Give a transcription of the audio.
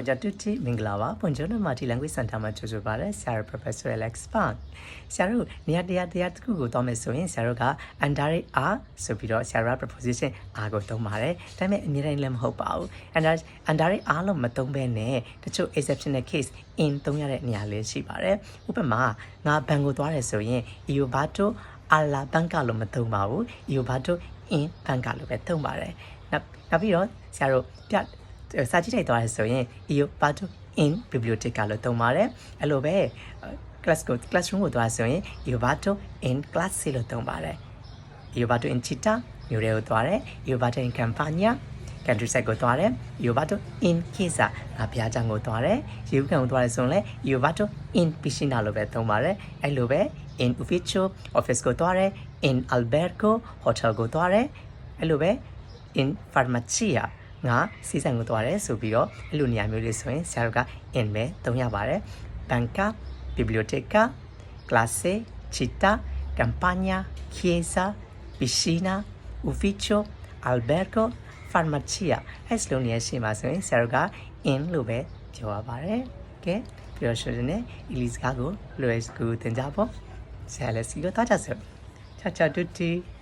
Ciao a tutti, Minglava, buongiorno Mati Language Center မှာကြိုဆိုပါရစေဆရာ Professor Alex Pan ဆရာတို့နေရာတရားတစ်ခုကိုတော့မယ်ဆိုရင်ဆရာတို့က indirect R ဆိုပြီးတော့ဆရာတို့ preposition R ကိုသုံးပါတယ်ဒါပေမဲ့အမြဲတမ်းလည်းမဟုတ်ပါဘူး indirect R လို့မသုံးဘဲနဲ့တချို့ exceptional case in သုံးရတဲ့နေရာလေးရှိပါတယ်ဥပမာငါဘန်ကိုသွားတယ်ဆိုရင် io vado alla banca လို့မသုံးပါဘူး io vado in banca လို့ပဲသုံးပါတယ်နောက်ပြီးတော့ဆရာတို့စာကြည့်တိုက်သွားရဆိုရင် io vado in biblioteca လို့သုံးပါတယ်အဲ့လိုပဲ classroom ကိုသွားဆိုရင် io vado in classe လို့သုံးပါတယ် io vado in città မြို့ထဲကိုသွားတယ် io vado in campagna countryside ကိုသွားတယ် io vado in chiesa ငါဘုရားကျောင်းကိုသွားတယ်ရေဦးကန်ကိုသွားရဆိုရင်လည်း io vado in piscina လို့ပဲသုံးပါတယ်အဲ့လိုပဲ in ufficio office ကိုသွားတယ် in albergo hotel ကိုသွားတယ်အဲ့လိုပဲ in farmacia ငါစီးဆိုင်ကိုသွားတယ်ဆိုပြီးတော့အဲ့လိုနေရာမျိုးလေးဆိုရင်ဆရာတို့က in ပဲသုံးရပါတယ် banca biblioteca classe città campagna chiesa piscina ufficio albergo farmacia အဲ့လိုနေရာရှိမှာဆိုရင်ဆရာတို့က in လို့ပဲပြောရပါတယ်ကဲပြီးတော့ဆိုရင် Elise ကိုလွယ်ကူသင်ကြဖို့ဆရာလည်းစီလို့ထားကြစို့ ciao ciao tutti